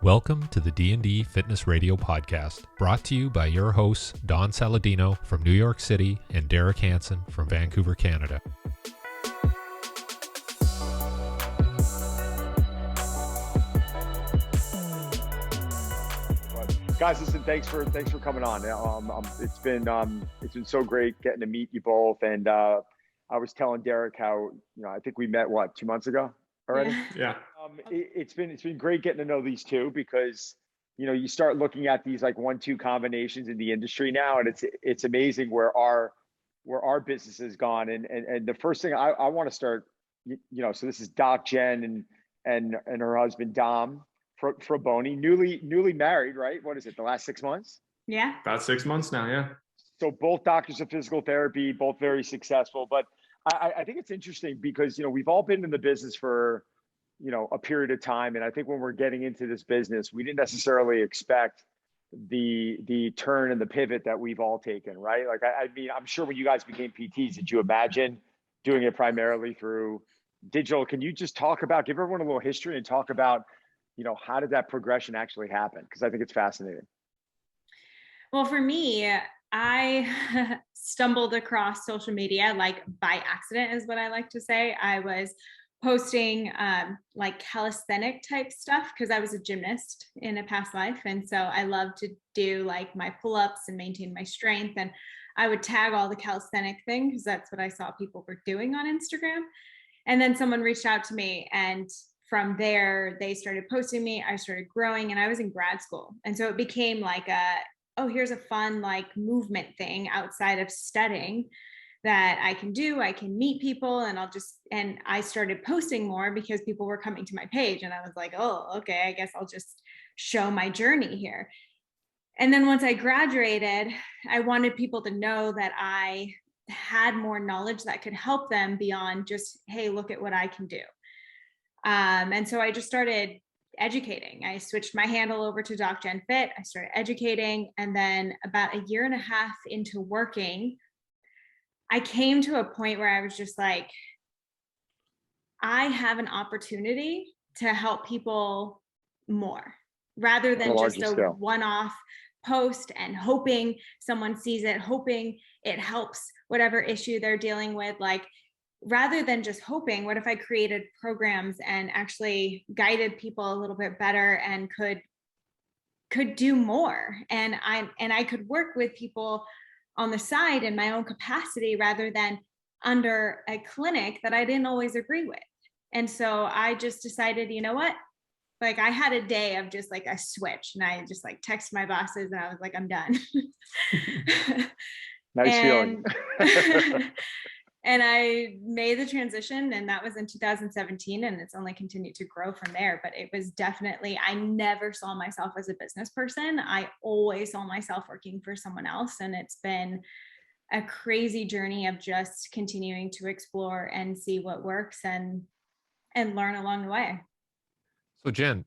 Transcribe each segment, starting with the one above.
Welcome to the D&D Fitness Radio podcast, brought to you by your hosts, Don Saladino from New York City and Derek Hansen from Vancouver, Canada. Guys, listen, thanks for coming on. It's been so great getting to meet you both. And I was telling Derek how, I think we met 2 months ago already. Yeah. It's been great getting to know these two because, you start looking at these like 1-2 combinations in the industry now, and it's amazing where our business has gone. And the first thing I want to start, so this is Doc Jen and her husband Dom Fraboni, newly married, right? What is it? The last 6 months? Yeah. About 6 months now. Yeah. So both doctors of physical therapy, both very successful. But I think it's interesting because, we've all been in the business for, a period of time. And I think when we're getting into this business, we didn't necessarily expect the turn and the pivot that we've all taken, right? Like, I mean, I'm sure when you guys became PTs, did you imagine doing it primarily through digital? Can you just give everyone a little history and talk about, how did that progression actually happen? Because I think it's fascinating. Well, for me, I stumbled across social media like by accident is what I like to say. I was posting like calisthenic type stuff because I was a gymnast in a past life. And so I love to do like my pull-ups and maintain my strength. And I would tag all the calisthenic thing because that's what I saw people were doing on Instagram. And then someone reached out to me, and from there, they started posting me. I started growing, and I was in grad school. And so it became like here's a fun like movement thing outside of studying that I can do. I can meet people, and I started posting more because people were coming to my page, and I was like, oh, okay, I guess I'll just show my journey here. And then once I graduated, I wanted people to know that I had more knowledge that could help them beyond just, hey, look at what I can do. And so I just started educating. I switched my handle over to Doc Gen Fit. I started educating. And then about a year and a half into working, I came to a point where I was just like, I have an opportunity to help people more rather than just a one-off post and hoping someone sees it, hoping it helps whatever issue they're dealing with. Like, rather than just hoping, what if I created programs and actually guided people a little bit better and could do more? And I could work with people on the side in my own capacity rather than under a clinic that I didn't always agree with. And so I just decided, you know what? Like, I had a day of just like a switch, and I just like texted my bosses and I was like, I'm done. Nice feeling. And I made the transition, and that was in 2017, and it's only continued to grow from there. But it was definitely, I never saw myself as a business person. I always saw myself working for someone else. And it's been a crazy journey of just continuing to explore and see what works and learn along the way. So Jen,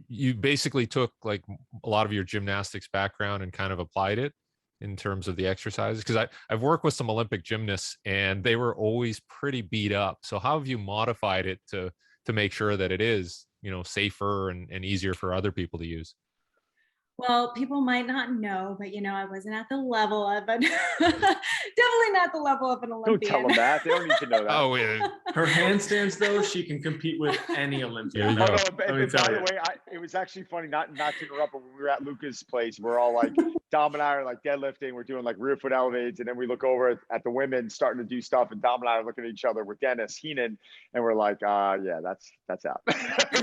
you basically took like a lot of your gymnastics background and kind of applied it in terms of the exercises, because I've worked with some Olympic gymnasts and they were always pretty beat up. So how have you modified it to make sure that it is, safer and easier for other people to use? Well, people might not know, but I wasn't at the level of definitely not the level of an Olympian. Don't tell them that. They don't need to know that. Oh, yeah. Her handstands, though, she can compete with any Olympian. By the way, it was actually funny, not to interrupt, but when we were at Luca's place, we're all like, Dom and I are like deadlifting, we're doing like rear foot elevates, and then we look over at the women starting to do stuff, and Dom and I are looking at each other with Dennis Heenan, and we're like, yeah, that's out.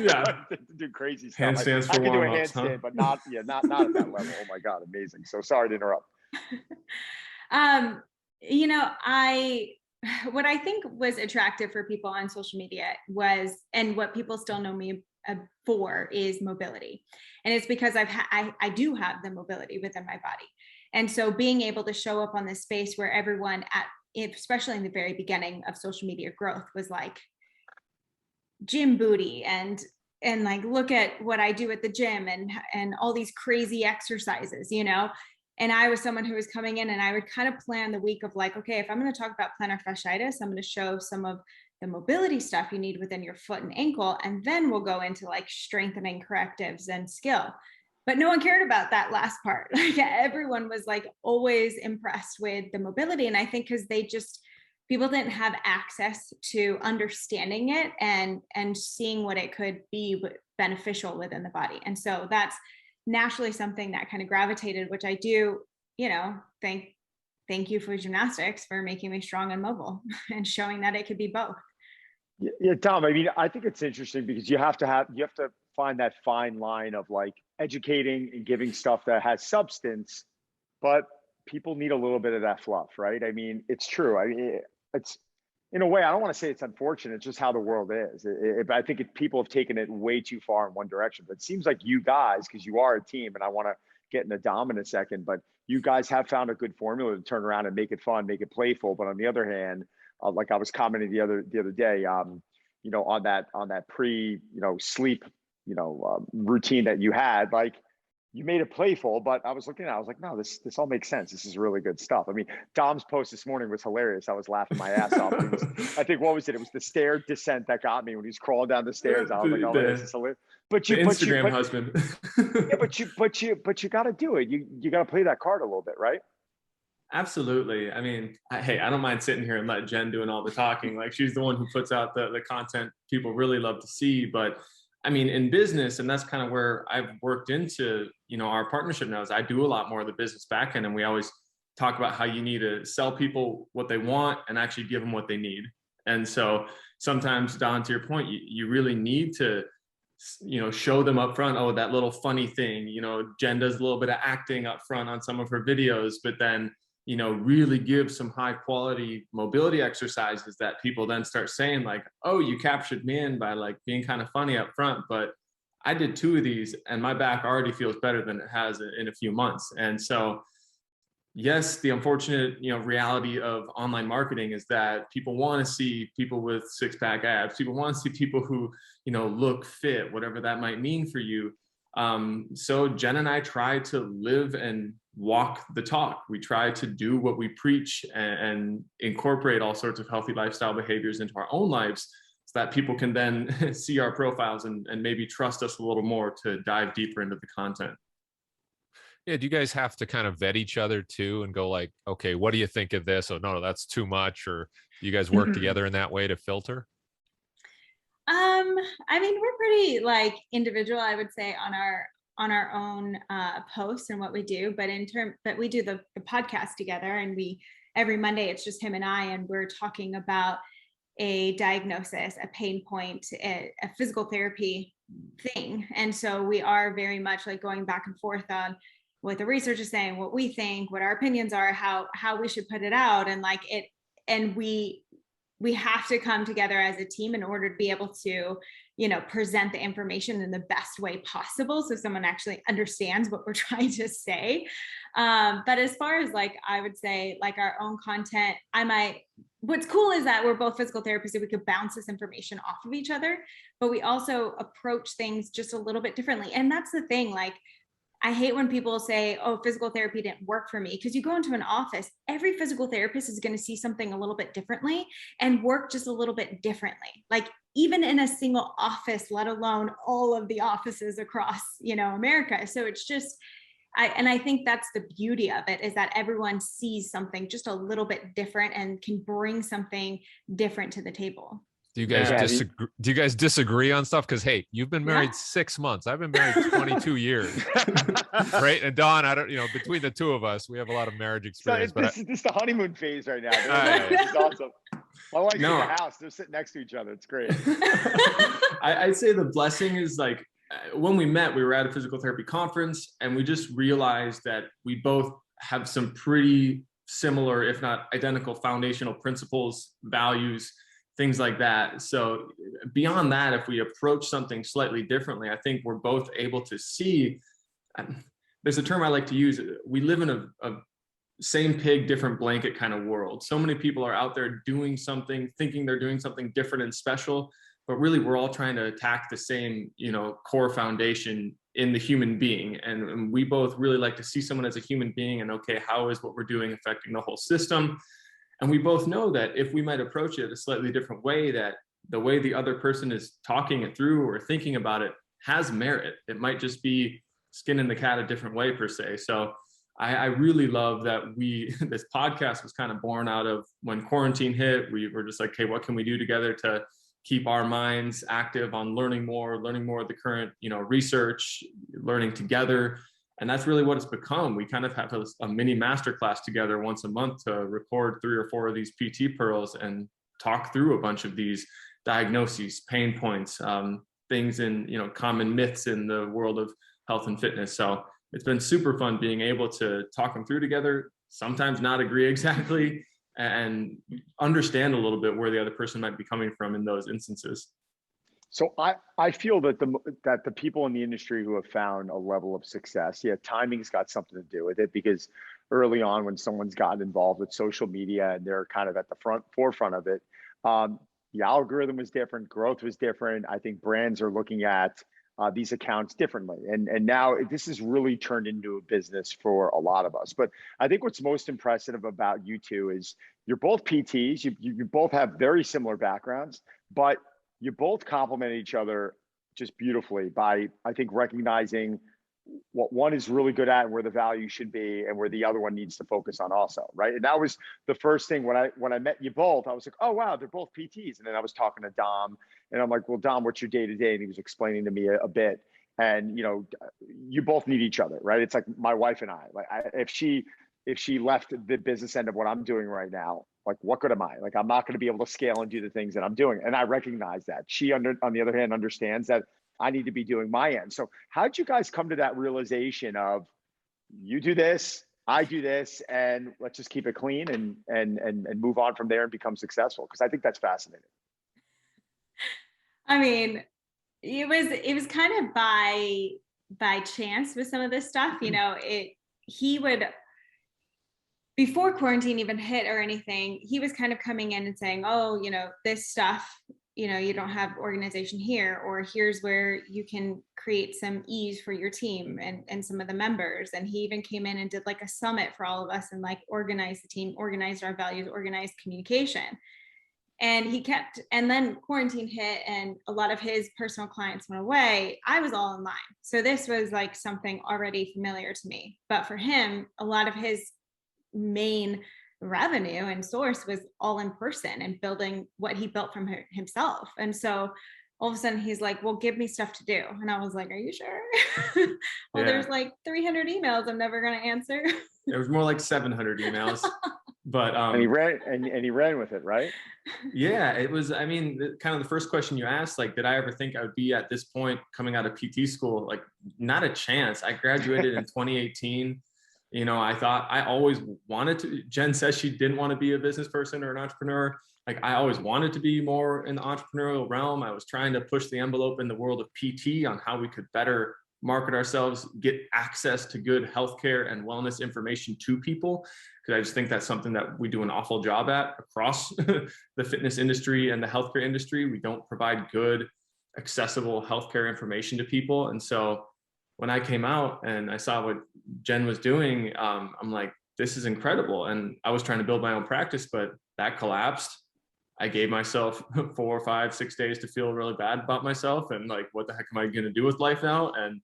Yeah. To do crazy stuff. Handstands I for can do a warm-ups, handstand, huh? but not at that level. Oh my God, amazing. So sorry to interrupt. What I think was attractive for people on social media was, and what people still know me for, is mobility. And it's because I do have the mobility within my body. And so being able to show up on this space where everyone especially in the very beginning of social media growth, was like gym booty and like, look at what I do at the gym and all these crazy exercises, And I was someone who was coming in, and I would kind of plan the week of like, okay, if I'm going to talk about plantar fasciitis, I'm going to show some of the mobility stuff you need within your foot and ankle, and then we'll go into like strengthening correctives and skill. But no one cared about that last part. Like everyone was like always impressed with the mobility. And I think because people didn't have access to understanding it and seeing what it could be beneficial within the body. And so that's naturally something that kind of gravitated, which I do, thank you for gymnastics for making me strong and mobile and showing that it could be both. Yeah, Tom, I mean, I think it's interesting because you have to find that fine line of like educating and giving stuff that has substance, but people need a little bit of that fluff, right? I mean, it's true. I mean, it's in a way, I don't want to say it's unfortunate, it's just how the world is. I think people have taken it way too far in one direction, but it seems like you guys, because you are a team, and I want to get into Dom in a second, but you guys have found a good formula to turn around and make it fun, make it playful. But on the other hand, like I was commenting the other day, on that sleep, routine that you had, like you made it playful, but I was looking at it, I was like, no, this all makes sense. This is really good stuff. I mean, Dom's post this morning was hilarious. I was laughing my ass off. I think, what was it? It was the stair descent that got me when he's crawling down the stairs. I was like, oh, this is hilarious. But husband. Yeah, but you got to do it. You got to play that card a little bit, right? Absolutely. I mean, hey, I don't mind sitting here and let Jen doing all the talking. Like she's the one who puts out the content people really love to see. But I mean, in business, and that's kind of where I've worked into, our partnership now, is I do a lot more of the business back end. And we always talk about how you need to sell people what they want and actually give them what they need. And so sometimes, Don, to your point, you really need to, show them up front, oh, that little funny thing, Jen does a little bit of acting up front on some of her videos, but then, really give some high quality mobility exercises that people then start saying like, oh, you captured me in by like being kind of funny up front, but I did 2 of these and my back already feels better than it has in a few months. And so, yes, the unfortunate, reality of online marketing is that people want to see people with 6-pack abs. People want to see people who, look fit, whatever that might mean for you. So Jen and I try to live and walk the talk. We try to do what we preach and incorporate all sorts of healthy lifestyle behaviors into our own lives so that people can then see our profiles and maybe trust us a little more to dive deeper into the content. Yeah, do you guys have to kind of vet each other too and go like, okay, what do you think of this? Oh, no, that's too much. Or do you guys work together in that way to filter? I mean, we're pretty like individual, I would say, on our own posts and what we do, but we do the podcast together, and every Monday it's just him and I, and we're talking about a diagnosis, a pain point, a physical therapy thing. And so we are very much like going back and forth on what the research is saying, what we think, what our opinions are, how we should put it out, and like it, and we have to come together as a team in order to be able to, present the information in the best way possible so someone actually understands what we're trying to say. But as far as like, I would say like our own content, what's cool is that we're both physical therapists, and we could bounce this information off of each other, but we also approach things just a little bit differently. And that's the thing, like, I hate when people say, oh, physical therapy didn't work for me, because you go into an office, every physical therapist is going to see something a little bit differently and work just a little bit differently. Like even in a single office, let alone all of the offices across, America. So it's just, I think that's the beauty of it, is that everyone sees something just a little bit different and can bring something different to the table. Do you guys disagree on stuff? Because hey, you've been married 6 months. I've been married 22 years. Right? And Don, I don't, between the two of us, we have a lot of marriage experience. So this is the honeymoon phase right now. This is awesome. My wife's in the house. They're sitting next to each other. It's great. I'd say the blessing is like, when we met, we were at a physical therapy conference, and we just realized that we both have some pretty similar, if not identical, foundational principles, values, things like that. So beyond that, if we approach something slightly differently, I think we're both able to see, there's a term I like to use, we live in a same pig, different blanket kind of world. So many people are out there doing something, thinking they're doing something different and special, but really we're all trying to attack the same, core foundation in the human being. And we both really like to see someone as a human being, and okay, how is what we're doing affecting the whole system? And we both know that if we might approach it a slightly different way, that the way the other person is talking it through or thinking about it has merit. It might just be skinning the cat a different way per se. So I really love that this podcast was kind of born out of when quarantine hit. We were just like, hey, what can we do together to keep our minds active on learning more of the current, research, learning together. And that's really what it's become. We kind of have a mini masterclass together once a month to record 3 or 4 of these PT pearls and talk through a bunch of these diagnoses, pain points, things in, common myths in the world of health and fitness. So it's been super fun being able to talk them through together, sometimes not agree exactly, and understand a little bit where the other person might be coming from in those instances. So I feel that the people in the industry who have found a level of success, timing's got something to do with it, because early on when someone's gotten involved with social media and they're kind of at the forefront of it, the algorithm was different, growth was different. I think brands are looking at these accounts differently. And now this has really turned into a business for a lot of us. But I think what's most impressive about you two is you're both PTs, you both have very similar backgrounds, but you both complement each other just beautifully by, I think, recognizing what one is really good at and where the value should be and where the other one needs to focus on also, right? And that was the first thing when I met you both. I was like, oh wow, they're both PTs. And then I was talking to Dom and I'm like, well, Dom, what's your day-to-day? And he was explaining to me a bit. And you both need each other, right? It's like my wife and I. Like if she left the business end of what I'm doing right now, like what good am I? Like I'm not going to be able to scale and do the things that I'm doing. And I recognize that. She on the other hand understands that I need to be doing my end. So how'd you guys come to that realization of you do this, I do this, and let's just keep it clean and move on from there and become successful? Because I think that's fascinating. I mean, it was kind of by chance with some of this stuff. He would, before quarantine even hit or anything, he was kind of coming in and saying, oh, this stuff, you don't have organization here, or here's where you can create some ease for your team and some of the members. And he even came in and did like a summit for all of us and like organized the team, organized our values, organized communication. And and then quarantine hit and a lot of his personal clients went away. I was all online. So this was like something already familiar to me. But for him, a lot of his main revenue and source was all in person and building what he built from himself. And so all of a sudden he's like, well, give me stuff to do. And I was like, are you sure? Well, there's like 300 emails I'm never going to answer. There was more like 700 emails. But and he ran with it, right? Yeah, it was, I mean, kind of the first question you asked, like, did I ever think I would be at this point coming out of PT school? Like, not a chance. I graduated in 2018. I thought I always wanted to. Jen says she didn't want to be a business person or an entrepreneur. Like, I always wanted to be more in the entrepreneurial realm. I was trying to push the envelope in the world of PT on how we could better market ourselves, get access to good healthcare and wellness information to people. Because I just think that's something that we do an awful job at across the fitness industry and the healthcare industry. We don't provide good, accessible healthcare information to people. And so when I came out and I saw what Jen was doing, I'm like, this is incredible. And I was trying to build my own practice, but that collapsed. I gave myself 4, 5, 6 days to feel really bad about myself. And like, what the heck am I going to do with life now? And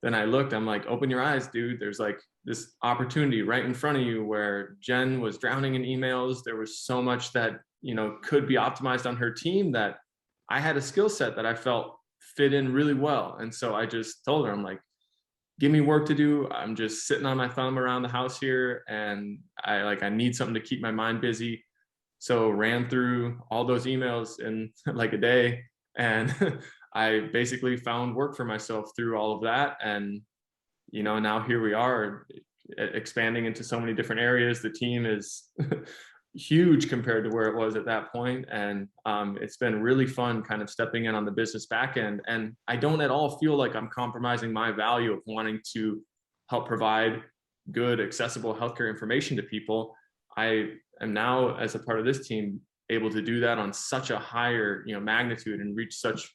then I looked, I'm like, open your eyes, dude. There's like this opportunity right in front of you where Jen was drowning in emails. There was so much that, could be optimized on her team, that I had a skill set that I felt fit in really well. And so I just told her, I'm like, give me work to do. I'm just sitting on my thumb around the house here. And I need something to keep my mind busy. So ran through all those emails in like a day. And I basically found work for myself through all of that. And, now here we are expanding into so many different areas. The team is huge compared to where it was at that point. And it's been really fun kind of stepping in on the business back end. And I don't at all feel like I'm compromising my value of wanting to help provide good, accessible healthcare information to people. I am now, as a part of this team, able to do that on such a higher, magnitude and reach such,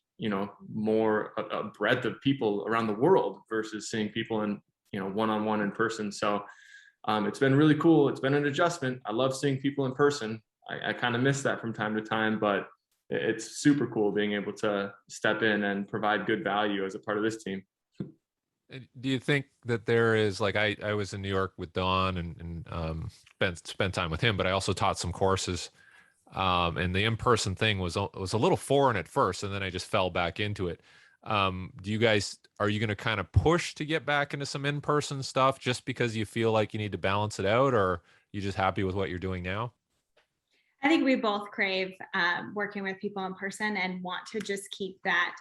more a breadth of people around the world versus seeing people in, one-on-one in person. So It's been really cool. It's been an adjustment. I love seeing people in person. I kind of miss that from time to time, but it's super cool being able to step in and provide good value as a part of this team. Do you think that there is, like, I was in New York with Don and spent time with him, but I also taught some courses. And the in-person thing was a little foreign at first, and then I just fell back into it. Do you guys, are you going to kind of push to get back into some in-person stuff just because you feel like you need to balance it out, or are you just happy with what you're doing now? I think we both crave working with people in person and want to just keep that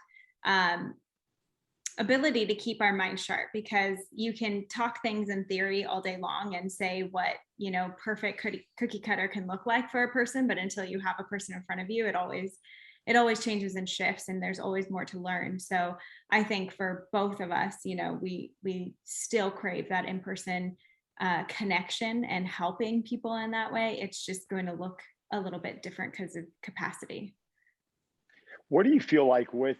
ability to keep our mind sharp, because you can talk things in theory all day long and say what, you know, perfect cookie cutter can look like for a person, but until you have a person in front of you, it always changes and shifts, and there's always more to learn. So I think for both of us, you know, we still crave that in-person connection and helping people in that way. It's just going to look a little bit different because of capacity. What do you feel like with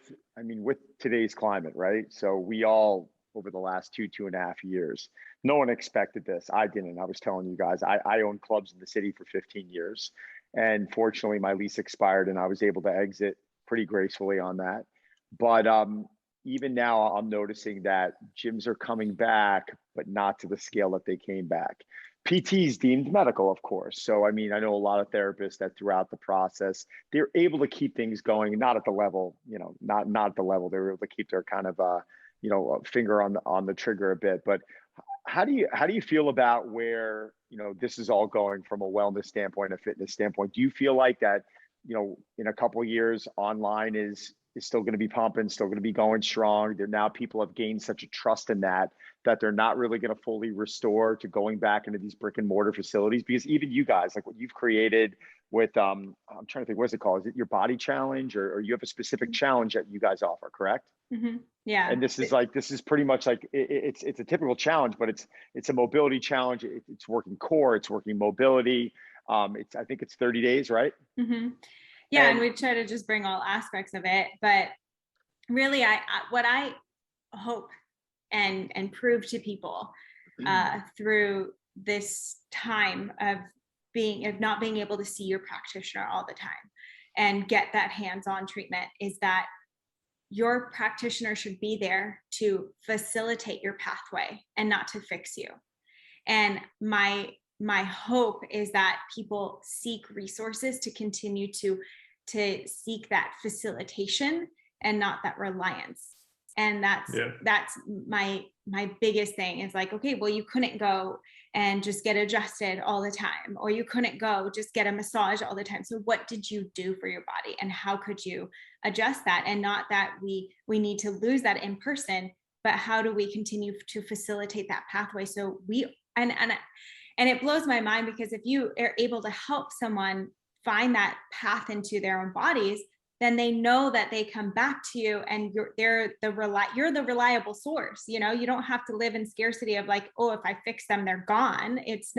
today's climate, right? So we all, over the last 2.5 years, no one expected this. I didn't. I was telling you guys, I owned clubs in the city for 15 years. And fortunately, my lease expired and I was able to exit pretty gracefully on that. But even now, I'm noticing that gyms are coming back, but not to the scale that they came back. PT is deemed medical, of course. So, I mean, I know a lot of therapists that throughout the process, they're able to keep things going, not at the level, you know, not at the level. They're able to keep their kind of, finger on the trigger a bit. But how do you feel about where, you know, this is all going from a wellness standpoint, a fitness standpoint? Do you feel like that, you know, in a couple of years, online is still going to be pumping, still going to be going strong? There now, people have gained such a trust in that they're not really going to fully restore to going back into these brick and mortar facilities, because even you guys, like what you've created with, I'm trying to think, what's it called? Is it your body challenge, or you have a specific challenge that you guys offer, correct? Mm-hmm. Yeah. And this is pretty much like, it's a typical challenge, but it's a mobility challenge. It's working core, it's working mobility. I think it's 30 days, right? Mm-hmm. Yeah. And we try to just bring all aspects of it, but really what I hope and prove to people through this time of not being able to see your practitioner all the time and get that hands-on treatment is that your practitioner should be there to facilitate your pathway and not to fix you. And my hope is that people seek resources to continue to seek that facilitation and not that reliance. And that's my biggest thing is like, okay, well, you couldn't go and just get adjusted all the time, or you couldn't go just get a massage all the time. So what did you do for your body, and how could you adjust that? And not that we need to lose that in person, but how do we continue to facilitate that pathway? So and it blows my mind, because if you are able to help someone find that path into their own bodies, then they know that they come back to you, and you're the reliable source. You know, you don't have to live in scarcity of like, oh, if I fix them, they're gone. It's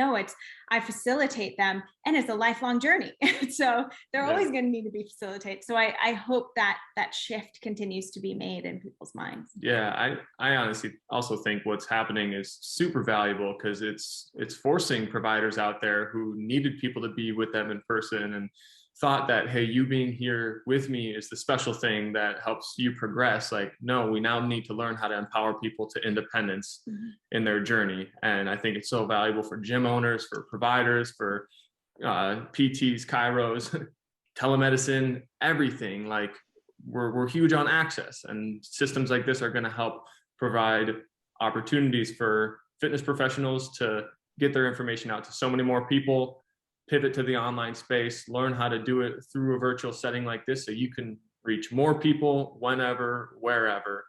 I facilitate them, and it's a lifelong journey. So they're always going to need to be facilitated. So I hope that shift continues to be made in people's minds. Yeah, I honestly also think what's happening is super valuable, because it's forcing providers out there who needed people to be with them in person and thought that, hey, you being here with me is the special thing that helps you progress. Like, no, we now need to learn how to empower people to independence in their journey. And I think it's so valuable for gym owners, for providers, for PTs, chiros, telemedicine, everything. Like, we're huge on access, and systems like this are going to help provide opportunities for fitness professionals to get their information out to so many more people, pivot to the online space, learn how to do it through a virtual setting like this, so you can reach more people whenever, wherever.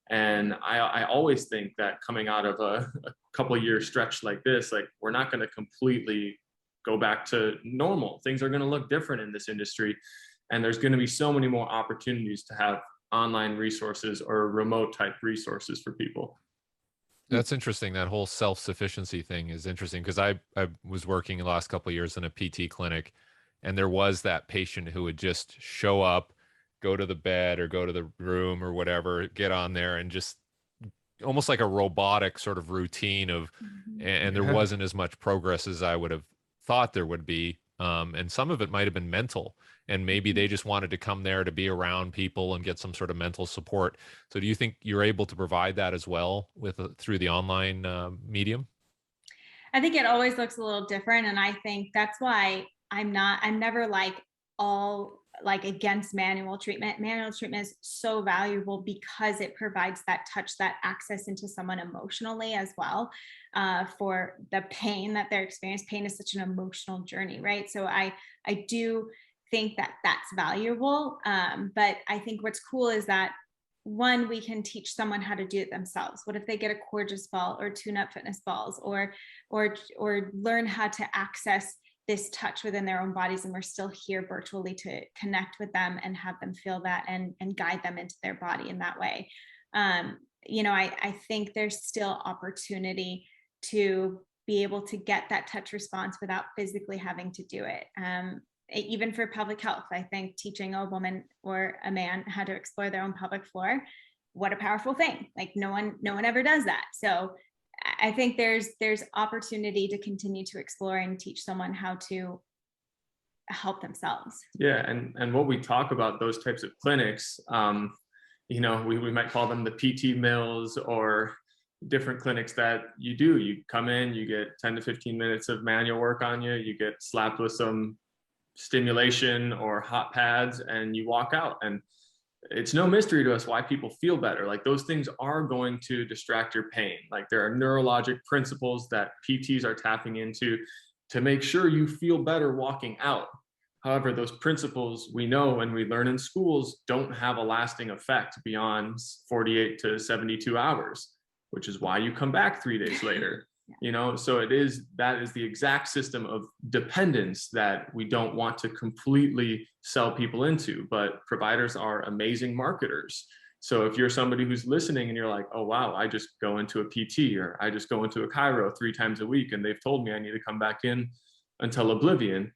And I always think that coming out of a couple of year stretch like this, like, we're not going to completely go back to normal. Things are going to look different in this industry, and there's going to be so many more opportunities to have online resources or remote type resources for people. That's interesting. That whole self-sufficiency thing is interesting, because I was working the last couple of years in a PT clinic, and there was that patient who would just show up, go to the bed or go to the room or whatever, get on there and just almost like a robotic sort of routine of, and there wasn't as much progress as I would have thought there would be. And some of it might have been mental, and maybe they just wanted to come there to be around people and get some sort of mental support. So do you think you're able to provide that as well with through the online medium? I think it always looks a little different. And I think that's why I'm never like against manual treatment. Manual treatment is so valuable because it provides that touch, that access into someone emotionally as well, for the pain that they're experiencing. Pain is such an emotional journey, right? So I do think that that's valuable. But I think what's cool is that, one, we can teach someone how to do it themselves. What if they get a Coregeous ball or tune-up fitness balls, or learn how to access this touch within their own bodies, and we're still here virtually to connect with them and have them feel that and guide them into their body in that way. I think there's still opportunity to be able to get that touch response without physically having to do it. Even for public health, I think teaching a woman or a man how to explore their own pelvic floor, what a powerful thing. Like no one ever does that. So I think there's opportunity to continue to explore and teach someone how to help themselves. Yeah, and what we talk about those types of clinics, we might call them the PT mills, or different clinics that you come in, you get 10 to 15 minutes of manual work on you, you get slapped with some stimulation or hot pads, and you walk out. And it's no mystery to us why people feel better. Like those things are going to distract your pain. Like there are neurologic principles that PTs are tapping into to make sure you feel better walking out. However, those principles we know and we learn in schools don't have a lasting effect beyond 48 to 72 hours, which is why you come back 3 days later. So that is the exact system of dependence that we don't want to completely sell people into, but providers are amazing marketers. So if you're somebody who's listening and you're like, oh, wow, I just go into a PT, or I just go into a chiro 3 times a week, and they've told me I need to come back in until oblivion,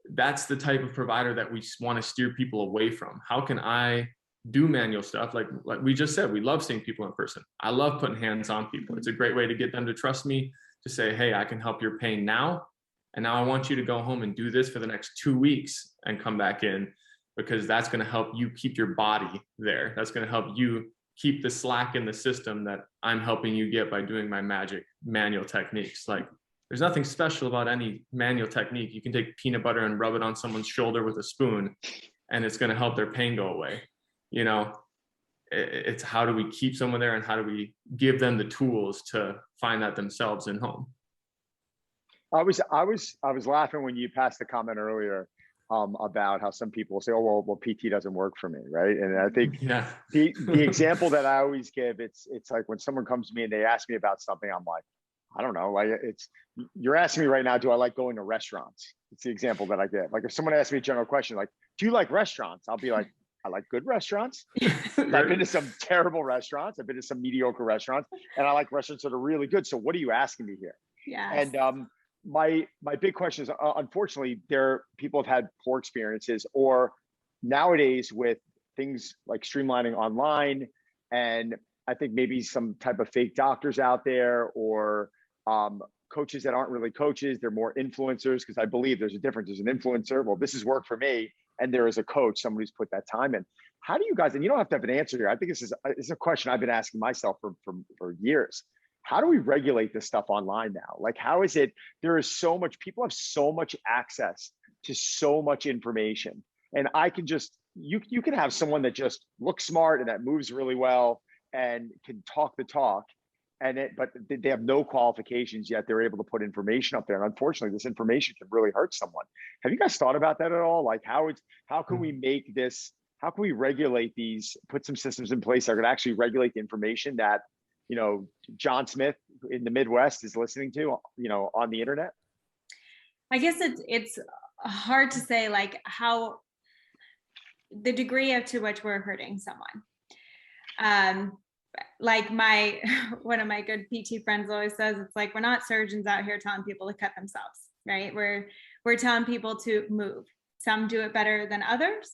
that's the type of provider that we want to steer people away from. How can I do manual stuff? Like we just said, we love seeing people in person. I love putting hands on people. It's a great way to get them to trust me, to say, hey, I can help your pain now. And now I want you to go home and do this for the next 2 weeks and come back in, because that's going to help you keep your body there. That's going to help you keep the slack in the system that I'm helping you get by doing my magic manual techniques. Like there's nothing special about any manual technique. You can take peanut butter and rub it on someone's shoulder with a spoon, and it's going to help their pain go away. It's how do we keep someone there, and how do we give them the tools to find that themselves in home? I was laughing when you passed the comment earlier about how some people say, oh, well, PT doesn't work for me, right? And I think the example that I always give, it's like when someone comes to me and they ask me about something, I'm like, I don't know. Like you're asking me right now, do I like going to restaurants? It's the example that I give. Like if someone asks me a general question, like, do you like restaurants? I'll be like, I like good restaurants. I've been to some terrible restaurants. I've been to some mediocre restaurants, and I like restaurants that are really good. So what are you asking me here? Yeah. And my big question is, unfortunately, people have had poor experiences, or nowadays with things like streamlining online, and I think maybe some type of fake doctors out there, or coaches that aren't really coaches. They're more influencers, because I believe there's a difference. There's an influencer. Well, this has worked for me. And there is a coach, somebody who's put that time in. How do you guys, and you don't have to have an answer here. I think this is a question I've been asking myself for years. How do we regulate this stuff online now? Like, how is it, there is so much, people have so much access to so much information. And I can just, you can have someone that just looks smart and that moves really well and can talk the talk, but they have no qualifications, yet they're able to put information up there. And unfortunately, this information can really hurt someone. Have you guys thought about that at all? Like how can we make this, how can we regulate these, put some systems in place that are going to actually regulate the information that, John Smith in the Midwest is listening to, on the internet? I guess it's hard to say like how the degree to which we're hurting someone. Like one of my good PT friends always says, it's like, we're not surgeons out here telling people to cut themselves, right? We're telling people to move. Some do it better than others,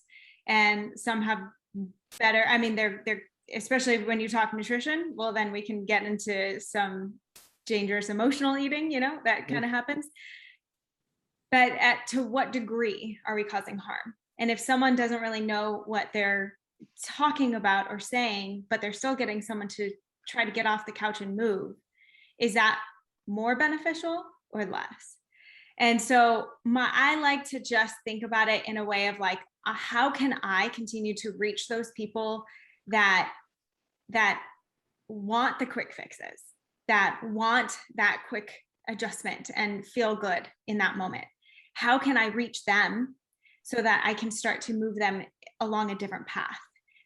and some have better, they're especially when you talk nutrition, well, then we can get into some dangerous emotional eating, that kind of happens. But to what degree are we causing harm? And if someone doesn't really know what they're talking about or saying, but they're still getting someone to try to get off the couch and move, is that more beneficial or less? And so I like to just think about it in a way of like, how can I continue to reach those people that want the quick fixes, that want that quick adjustment and feel good in that moment? How can I reach them so that I can start to move them along a different path,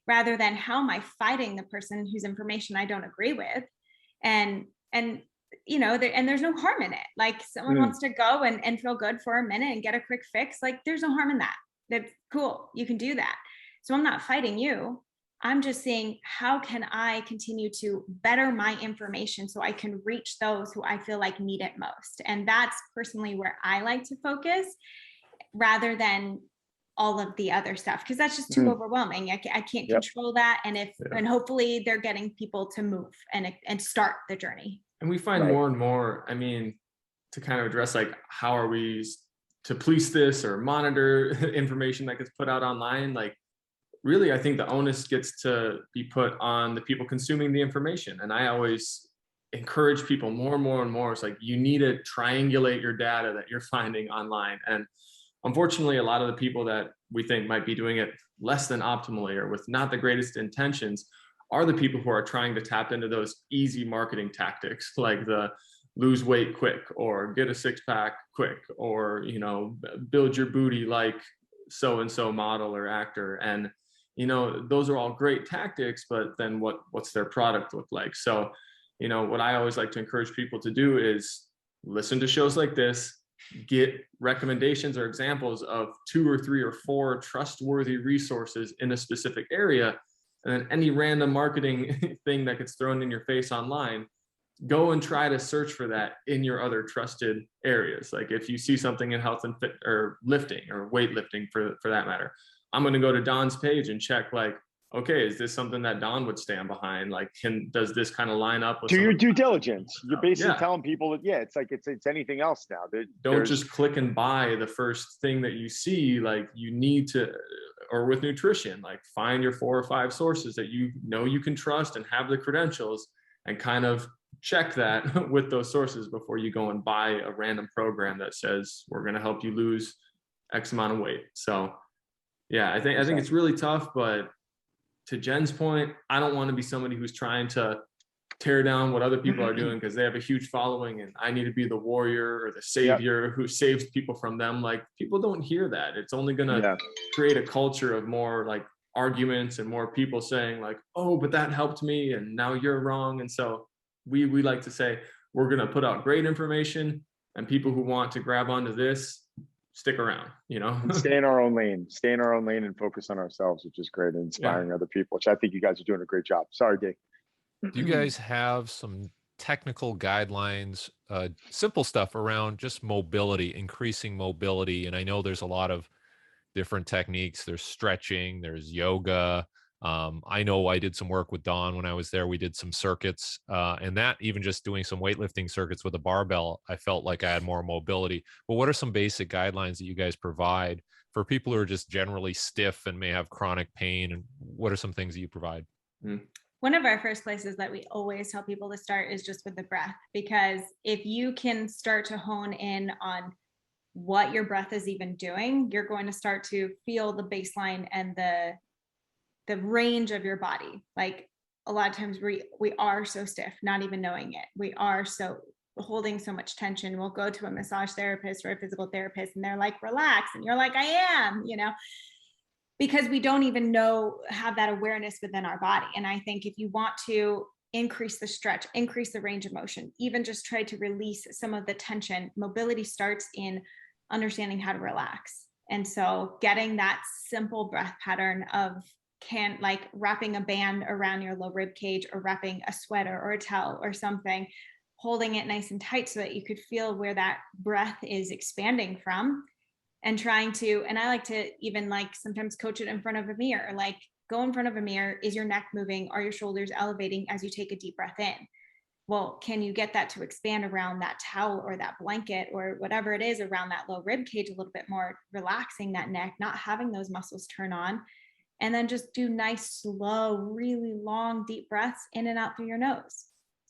rather than how am I fighting the person whose information I don't agree with? And there's no harm in it. Like, someone wants to go and feel good for a minute and get a quick fix. Like, there's no harm in that. That's cool. You can do that. So I'm not fighting you. I'm just saying, how can I continue to better my information so I can reach those who I feel like need it most? And that's personally where I like to focus, rather than all of the other stuff, because that's just too overwhelming. I can't control that. And hopefully they're getting people to move and start the journey. And we find more and more, I mean, to kind of address like, how are we to police this or monitor information that gets put out online? Like, really, I think the onus gets to be put on the people consuming the information. And I always encourage people more and more and more. It's like, you need to triangulate your data that you're finding online. And unfortunately, a lot of the people that we think might be doing it less than optimally or with not the greatest intentions are the people who are trying to tap into those easy marketing tactics, like the lose weight quick, or get a six-pack quick, or, build your booty like so-and-so model or actor. And, those are all great tactics, but then what's their product look like? So, what I always like to encourage people to do is listen to shows like this, get recommendations or examples of 2 or 3 or 4 trustworthy resources in a specific area. And then any random marketing thing that gets thrown in your face online, go and try to search for that in your other trusted areas. Like, if you see something in health and fit or lifting or weightlifting for that matter, I'm going to go to Don's page and check, like, okay, is this something that Don would stand behind? Like, does this kind of line up with do your due diligence? You're basically telling people that, it's like, it's anything else now. Don't just click and buy the first thing that you see. Like, you need to, or with nutrition, like, find your 4 or 5 sources that you can trust and have the credentials, and kind of check that with those sources before you go and buy a random program that says we're going to help you lose X amount of weight. So yeah, I think it's really tough, but to Jen's point, I don't want to be somebody who's trying to tear down what other people are doing because they have a huge following, and I need to be the warrior or the savior who saves people from them. Like, people don't hear that. It's only going to create a culture of more like arguments and more people saying like, oh, but that helped me and now you're wrong. And so we like to say, we're going to put out great information, and people who want to grab onto this, stick around, And stay in our own lane, and focus on ourselves, which is great, and inspiring other people, which I think you guys are doing a great job. Sorry, Dave. Do you guys have some technical guidelines, simple stuff around just mobility, increasing mobility? And I know there's a lot of different techniques. There's stretching, there's yoga. I know I did some work with Don when I was there. We did some circuits, and that even just doing some weightlifting circuits with a barbell, I felt like I had more mobility. But what are some basic guidelines that you guys provide for people who are just generally stiff and may have chronic pain? And what are some things that you provide? One of our first places that we always tell people to start is just with the breath, because if you can start to hone in on what your breath is even doing, you're going to start to feel the baseline and the range of your body. Like, a lot of times we are so stiff, not even knowing it. We are so holding so much tension. We'll go to a massage therapist or a physical therapist and they're like, relax. And you're like, I am, because we don't even have that awareness within our body. And I think if you want to increase the stretch, increase the range of motion, even just try to release some of the tension, mobility starts in understanding how to relax. And so getting that simple breath pattern of wrapping a band around your low rib cage, or wrapping a sweater or a towel or something, holding it nice and tight so that you could feel where that breath is expanding from, and trying to, and I like to even sometimes coach it in front of a mirror, like go in front of a mirror. Is your neck moving? Are your shoulders elevating as you take a deep breath in? Well, can you get that to expand around that towel or that blanket or whatever it is around that low rib cage a little bit more, relaxing that neck, not having those muscles turn on, and then just do nice, slow, really long, deep breaths in and out through your nose.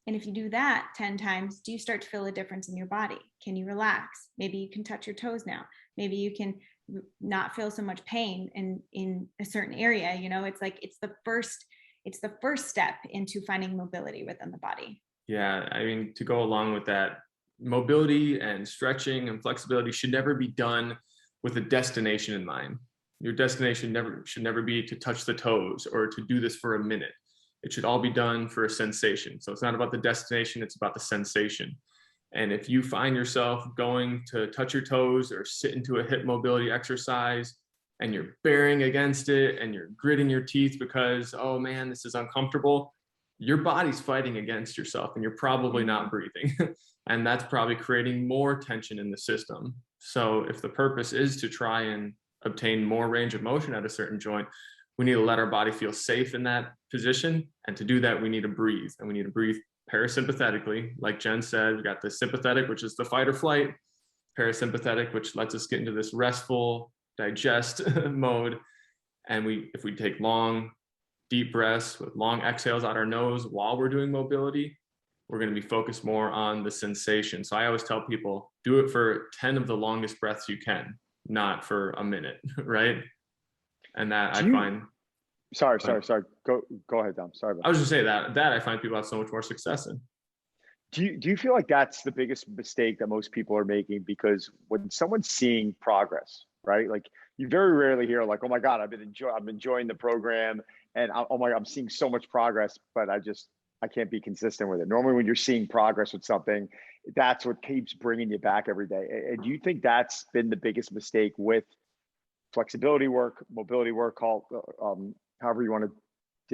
And if you do that 10 times, do you start to feel a difference in your body? Can you relax? Maybe you can touch your toes now. Maybe you can not feel so much pain in a certain area. You know, it's like, it's the first step into finding mobility within the body. Yeah, I mean, to go along with that, mobility and stretching and flexibility should never be done with a destination in mind. Your destination should never be to touch the toes or to do this for a minute. It should all be done for a sensation. So it's not about the destination, it's about the sensation. And if you find yourself going to touch your toes or sit into a hip mobility exercise and you're bearing against it and you're gritting your teeth because, oh man, this is uncomfortable, your body's fighting against yourself and you're probably not breathing. And that's probably creating more tension in the system. So if the purpose is to try and obtain more range of motion at a certain joint, we need to let our body feel safe in that position. And to do that, we need to breathe. And we need to breathe parasympathetically. Like Jen said, we got the sympathetic, which is the fight or flight, parasympathetic, which lets us get into this restful, digest mode. And if we take long, deep breaths with long exhales out our nose while we're doing mobility, we're going to be focused more on the sensation. So I always tell people, do it for 10 of the longest breaths you can, not for a minute, right? And that I find. Sorry. Go ahead, Dom. Sorry about I was just saying that I find people have so much more success in. Do you feel like that's the biggest mistake that most people are making? Because when someone's seeing progress, right? Like you very rarely hear like, oh my God, I'm enjoying the program and oh my God, I'm seeing so much progress, but I can't be consistent with it. Normally when you're seeing progress with something, that's what keeps bringing you back every day. And do you think that's been the biggest mistake with flexibility work, mobility work, however you want to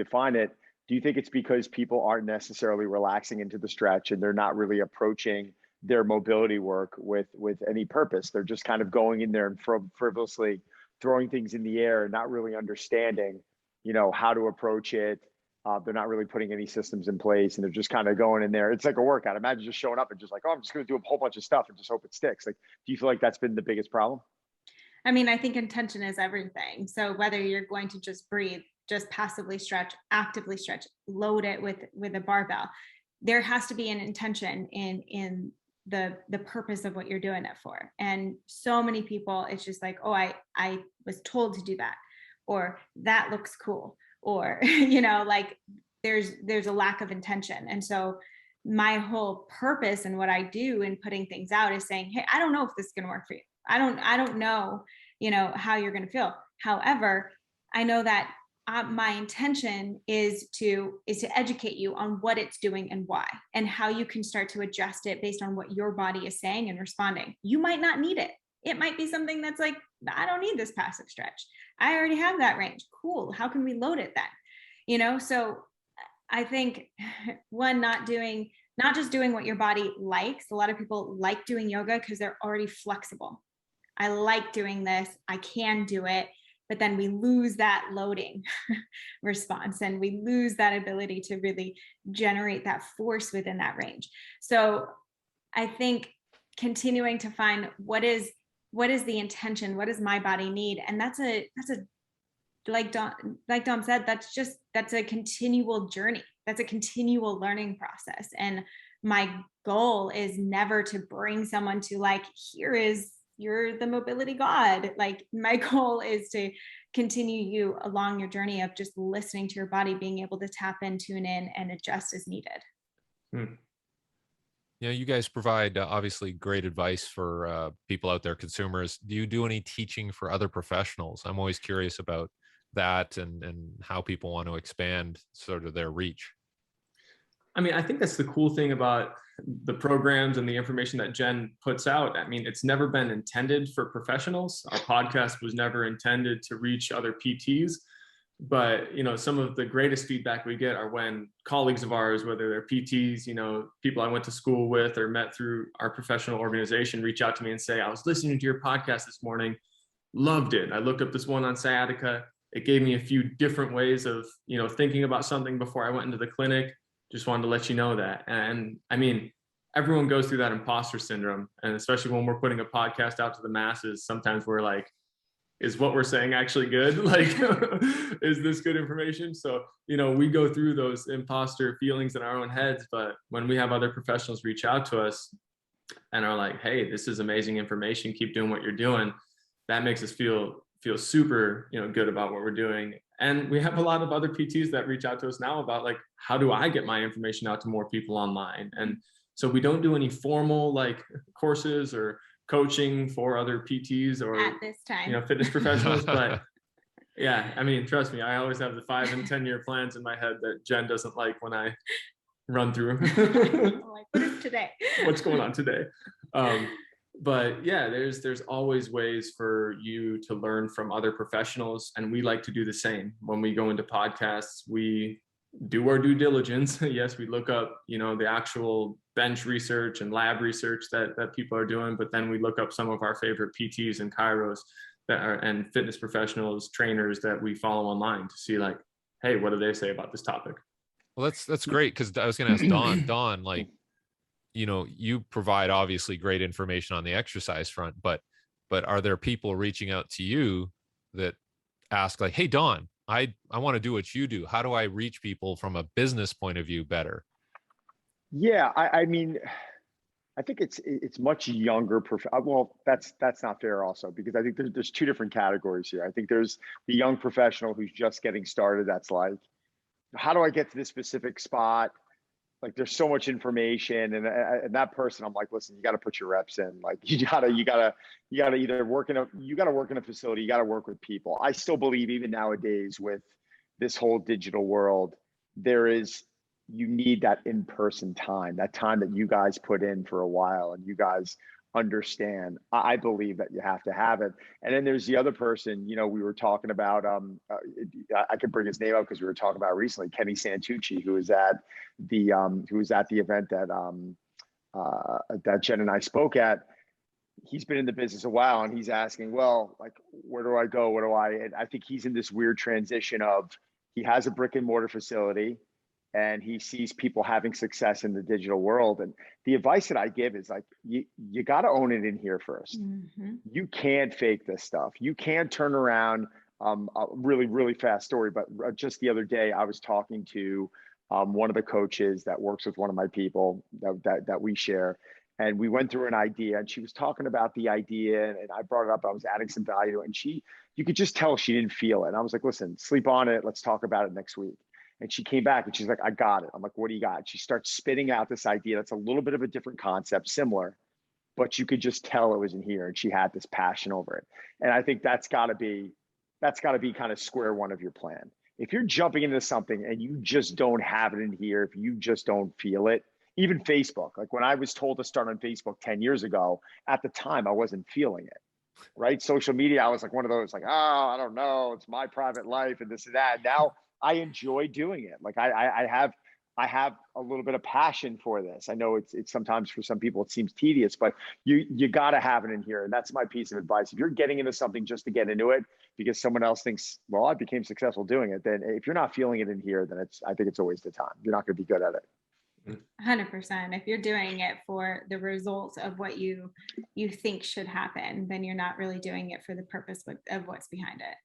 define it? Do you think it's because people aren't necessarily relaxing into the stretch and they're not really approaching their mobility work with any purpose? They're just kind of going in there and frivolously throwing things in the air and not really understanding, how to approach it. They're not really putting any systems in place and they're just kind of going in there. It's like a workout. Imagine just showing up and just like, oh, I'm just going to do a whole bunch of stuff and just hope it sticks. Like, do you feel like that's been the biggest problem? I mean, I think intention is everything. So whether you're going to just breathe, just passively stretch, actively stretch, load it with a barbell, there has to be an intention in the purpose of what you're doing it for. And so many people, it's just like, oh, I was told to do that, or that looks cool, or, like there's a lack of intention. And so my whole purpose and what I do in putting things out is saying, hey, I don't know if this is going to work for you. I don't know, how you're going to feel. However, I know that my intention is to educate you on what it's doing and why, and how you can start to adjust it based on what your body is saying and responding. You might not need it. It might be something that's like, I don't need this passive stretch. I already have that range. Cool. How can we load it then? So I think one, not just doing what your body likes. A lot of people like doing yoga because they're already flexible. I like doing this. I can do it. But then we lose that loading response and we lose that ability to really generate that force within that range. So I think continuing to find what is the intention, what does my body need? And that's a like Dom said, that's a continual journey. That's a continual learning process. And my goal is never to bring someone to like, you're the mobility god. Like my goal is to continue you along your journey of just listening to your body, being able to tap in, tune in, and adjust as needed. You guys provide obviously great advice for people out there, consumers. Do you do any teaching for other professionals? I'm always curious about that and how people want to expand sort of their reach. I mean, I think that's the cool thing about the programs and the information that Jen puts out. I mean, it's never been intended for professionals. Our podcast was never intended to reach other PTs. But, some of the greatest feedback we get are when colleagues of ours, whether they're PTs, people I went to school with or met through our professional organization, reach out to me and say, I was listening to your podcast this morning, loved it. I looked up this one on sciatica, it gave me a few different ways of, thinking about something before I went into the clinic. Just wanted to let you know that. And I mean, everyone goes through that imposter syndrome. And especially when we're putting a podcast out to the masses, sometimes we're like, is what we're saying actually good? Like, is this good information? So, we go through those imposter feelings in our own heads, but when we have other professionals reach out to us and are like, hey, this is amazing information, keep doing what you're doing, that makes us feel super, good about what we're doing. And we have a lot of other PTs that reach out to us now about like, how do I get my information out to more people online? And so we don't do any formal like courses or coaching for other PTs or at this time, fitness professionals. But yeah, I mean, trust me, I always have the 5 and 10 year plans in my head that Jen doesn't like when I run through. like, what is today? What's going on today? But yeah, there's always ways for you to learn from other professionals. And we like to do the same. When we go into podcasts, we do our due diligence. Yes, we look up, the actual bench research and lab research that people are doing, but then we look up some of our favorite PTs and chiros and fitness professionals, trainers that we follow online to see like, hey, what do they say about this topic? Well, that's great, because I was going to ask Dawn, like, you provide obviously great information on the exercise front, but are there people reaching out to you that ask like, hey, Dawn, I want to do what you do. How do I reach people from a business point of view better? Yeah, I mean, I think it's much younger. Well, that's not fair also, because I think there's two different categories here. I think there's the young professional who's just getting started. That's like, how do I get to this specific spot? Like, there's so much information, and that person, I'm like, listen, you got to put your reps in. Like, you gotta either work in a facility, you got to work with people. I still believe even nowadays with this whole digital world, you need that in-person time, that time that you guys put in for a while and you guys understand. I believe that you have to have it. And then there's the other person, we were talking about, I could bring his name up because we were talking about recently, Kenny Santucci, who was at the event that Jen and I spoke at. He's been in the business a while, and he's asking, well, like, where do I go? And I think he's in this weird transition of, he has a brick and mortar facility and he sees people having success in the digital world. And the advice that I give is like, you got to own it in here first. Mm-hmm. You can't fake this stuff. You can't turn around. A really, really fast story, but just the other day I was talking to one of the coaches that works with one of my people that we share. And we went through an idea, and she was talking about the idea, and I brought it up. I was adding some value to it, and you could just tell she didn't feel it. And I was like, listen, sleep on it. Let's talk about it next week. And she came back and she's like, I got it. I'm like, what do you got? She starts spitting out this idea that's a little bit of a different concept, similar, but you could just tell it was in here, and she had this passion over it. And I think that's got to be kind of square one of your plan. If you're jumping into something and you just don't have it in here, if you just don't feel it, even Facebook, like when I was told to start on Facebook 10 years ago, at the time, I wasn't feeling it, right? Social media, I was like one of those like, oh, I don't know, it's my private life and this and that. Now I enjoy doing it. Like I have a little bit of passion for this. I know it's sometimes for some people it seems tedious, but you got to have it in here. And that's my piece of advice. If you're getting into something just to get into it because someone else thinks, well, I became successful doing it, then if you're not feeling it in here, then I think it's a waste of time. You're not going to be good at it. 100%. If you're doing it for the results of what you think should happen, then you're not really doing it for the purpose of what's behind it.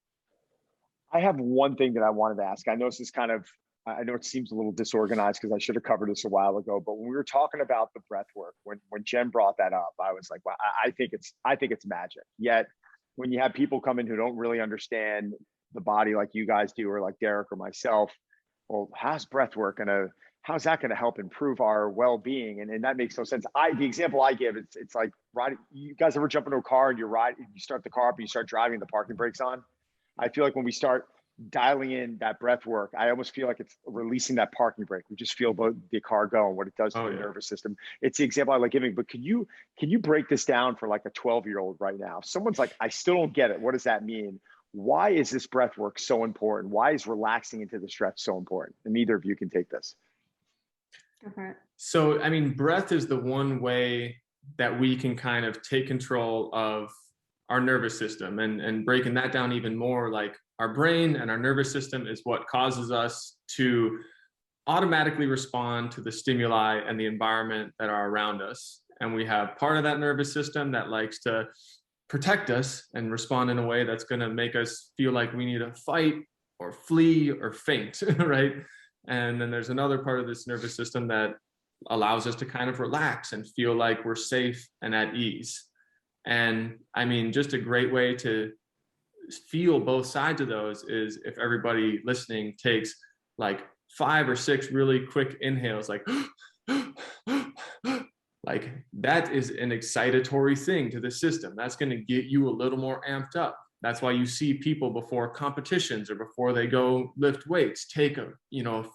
I have one thing that I wanted to ask. I know it seems a little disorganized because I should have covered this a while ago, but when we were talking about the breath work, when Jen brought that up, I was like, well, I think it's magic. Yet when you have people come in who don't really understand the body like you guys do, or like Derek or myself, well, how's breath work how's that going to help improve our well-being? And that makes no sense. The example I give, it's like riding. You guys ever jump into a car and you start the car up and you start driving, the parking brakes on? I feel like when we start dialing in that breath work, I almost feel like it's releasing that parking brake. We just feel the car go and what it does to the nervous system. It's the example I like giving, but can you break this down for like a 12-year-old right now? Someone's like, I still don't get it. What does that mean? Why is this breath work so important? Why is relaxing into the stretch so important? And neither of you can take this. Okay. So, I mean, breath is the one way that we can kind of take control of our nervous system, and breaking that down even more, like our brain and our nervous system is what causes us to automatically respond to the stimuli and the environment that are around us. And we have part of that nervous system that likes to protect us and respond in a way that's going to make us feel like we need to fight or flee or faint, right? And then there's another part of this nervous system that allows us to kind of relax and feel like we're safe and at ease. And I mean, just a great way to feel both sides of those is if everybody listening takes like 5 or 6 really quick inhales, like like that is an excitatory thing to the system. That's going to get you a little more amped up. That's why you see people before competitions or before they go lift weights take a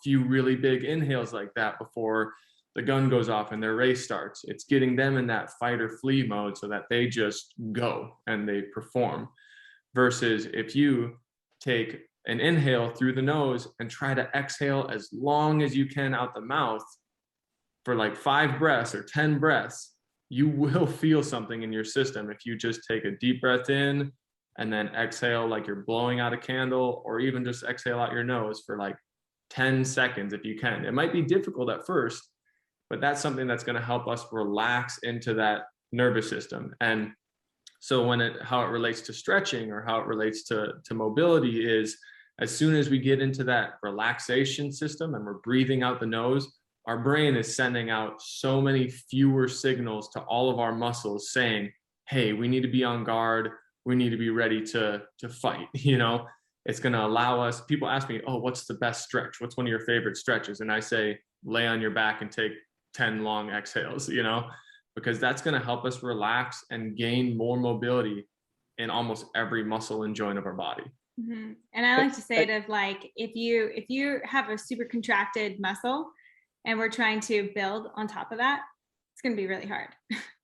few really big inhales like that before the gun goes off and their race starts. It's getting them in that fight or flee mode so that they just go and they perform. Versus if you take an inhale through the nose and try to exhale as long as you can out the mouth for like 5 breaths or 10 breaths, you will feel something in your system if you just take a deep breath in and then exhale like you're blowing out a candle, or even just exhale out your nose for like 10 seconds if you can. It might be difficult at first, but that's something that's going to help us relax into that nervous system. And so how it relates to stretching or how it relates to mobility is, as soon as we get into that relaxation system and we're breathing out the nose, our brain is sending out so many fewer signals to all of our muscles saying, hey, we need to be on guard. We need to be ready to fight. It's going to allow us. People ask me, oh, what's the best stretch? What's one of your favorite stretches? And I say, lay on your back and take 10 long exhales, because that's going to help us relax and gain more mobility in almost every muscle and joint of our body. Mm-hmm. And I like to say it of like, if you have a super contracted muscle and we're trying to build on top of that, it's going to be really hard.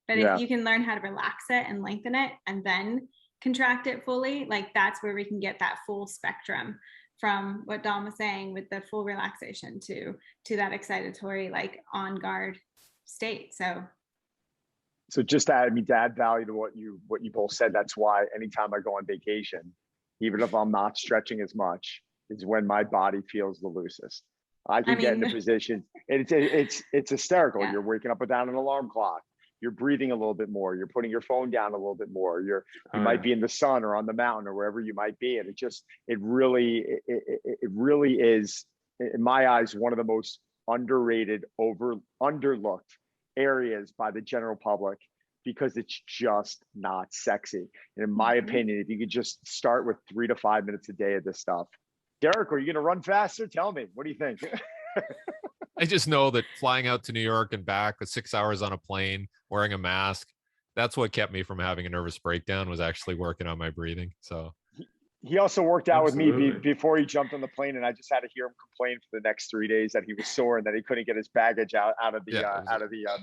But if you can learn how to relax it and lengthen it and then contract it fully, like that's where we can get that full spectrum from what Dom was saying with the full relaxation to that excitatory, like on guard state. So just to add value to what you both said, that's why anytime I go on vacation, even if I'm not stretching as much, is when my body feels the loosest. I can get in a position, and it's hysterical. Yeah. You're waking up without an alarm clock. You're breathing a little bit more. You're putting your phone down a little bit more. You might be in the sun or on the mountain or wherever you might be, and it really is, in my eyes, one of the most underrated, underlooked areas by the general public, because it's just not sexy. And in my opinion, if you could just start with 3 to 5 minutes a day of this stuff. Derek, are you going to run faster? Tell me. What do you think? I just know that flying out to New York and back with 6 hours on a plane, wearing a mask, that's what kept me from having a nervous breakdown, was actually working on my breathing. So he also worked out with me before he jumped on the plane, and I just had to hear him complain for the next 3 days that he was sore and that he couldn't get his baggage out of the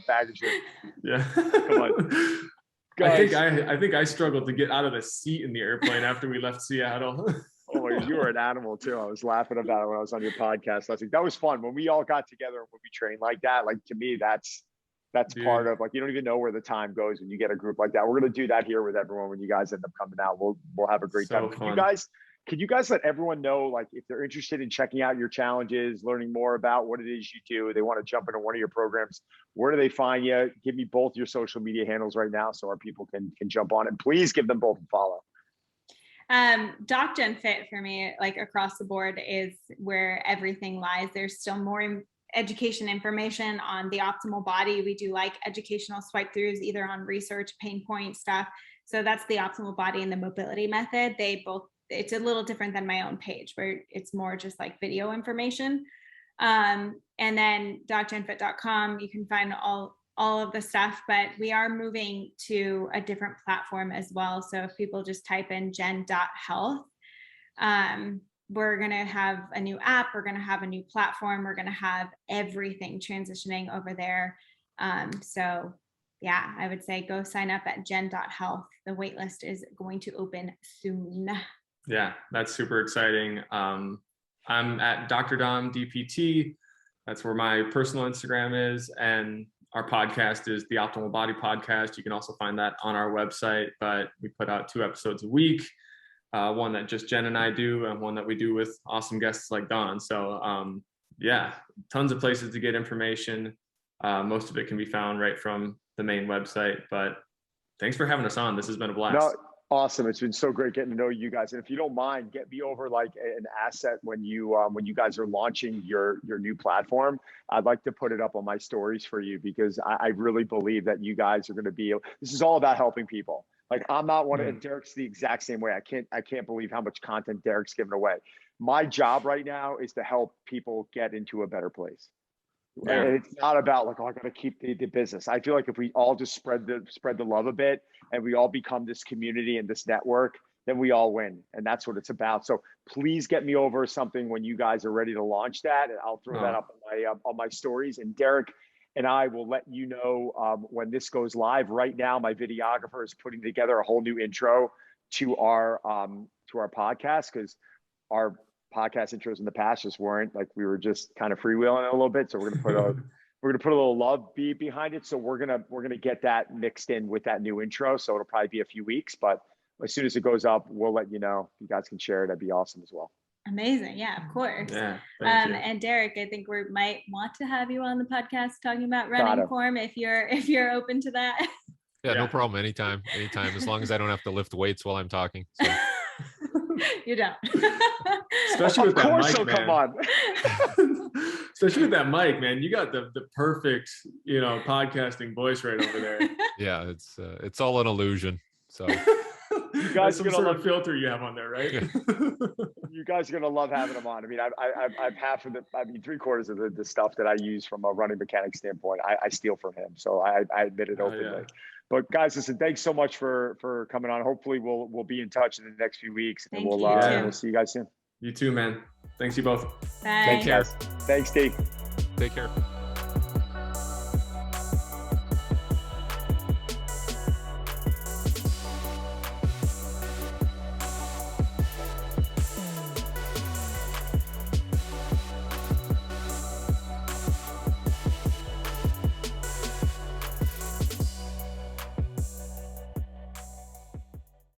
baggage room. Yeah. Come on. Guys. I think I struggled to get out of the seat in the airplane after we left Seattle. Oh, you were an animal too. I was laughing about it when I was on your podcast. I was like, that was fun when we all got together and when we trained like that. Like, to me, that's part of, like, you don't even know where the time goes when you get a group like that. We're going to do that here with everyone when you guys end up coming out. We'll have a great time. Could you guys let everyone know, like, if they're interested in checking out your challenges, learning more about what it is you do, they want to jump into one of your programs, where do they find you? Give me both your social media handles right now so our people can jump on, and please give them both a follow. Doc Gen Fit for me, like across the board, is where everything lies. There's still more education information on the optimal body. We do like educational swipe throughs, either on research, pain point stuff. So that's the optimal body and the mobility method. It's a little different than my own page, where it's more just like video information. And then docgenfit.com, you can find all of the stuff, but we are moving to a different platform as well. So if people just type in gen.health, we're going to have a new app, we're going to have a new platform, we're going to have everything transitioning over there. So yeah, I would say go sign up at gen.health. The waitlist is going to open soon. Yeah, that's super exciting. I'm at Dr. Dom DPT. That's where my personal Instagram is. And our podcast is the Optimal Body Podcast. You can also find that on our website, but we put out 2 episodes a week. one that just Jen and I do, and one that we do with awesome guests like Don. So yeah, tons of places to get information. Most of it can be found right from the main website, but thanks for having us on. This has been a blast. No, awesome. It's been so great getting to know you guys. And if you don't mind, get me over like an asset when you guys are launching your new platform. I'd like to put it up on my stories for you, because I really believe that you guys are going to be, this is all about helping people. Like, I'm not one of, and Derek's the exact same way. I can't believe how much content Derek's giving away. My job right now is to help people get into a better place. Yeah. And it's not about like, oh, I got to keep the business. I feel like if we all just spread the love a bit, and we all become this community and this network, then we all win. And that's what it's about. So please get me over something when you guys are ready to launch that, and I'll throw that up on my stories. And Derek and I will let you know when this goes live. Right now, my videographer is putting together a whole new intro to our podcast, because our podcast intros in the past just weren't, like, we were just kind of freewheeling it a little bit. So we're gonna put a little love beat behind it. So we're gonna get that mixed in with that new intro. So it'll probably be a few weeks, but as soon as it goes up, we'll let you know. If you guys can share it, that'd be awesome as well. Amazing. Yeah, of course. Yeah, and Derek, I think we might want to have you on the podcast talking about running form if you're open to that. Yeah, no problem. Anytime, as long as I don't have to lift weights while I'm talking. So. You don't. Especially with that mic, man. Come on. Especially with that mic, man. You got the perfect, podcasting voice right over there. Yeah, it's all an illusion. So you guys are gonna love filter you have on there, right? Yeah. You guys are gonna love having them on. I mean, I've half of three-quarters of the stuff that I use from a running mechanic standpoint, I steal from him. So I admit it openly. Yeah. But guys, listen, thanks so much for coming on. Hopefully we'll be in touch in the next few weeks, and we'll see you guys soon. You too, man. Thanks, you both. Bye. Take care. Thanks, Steve. Take care.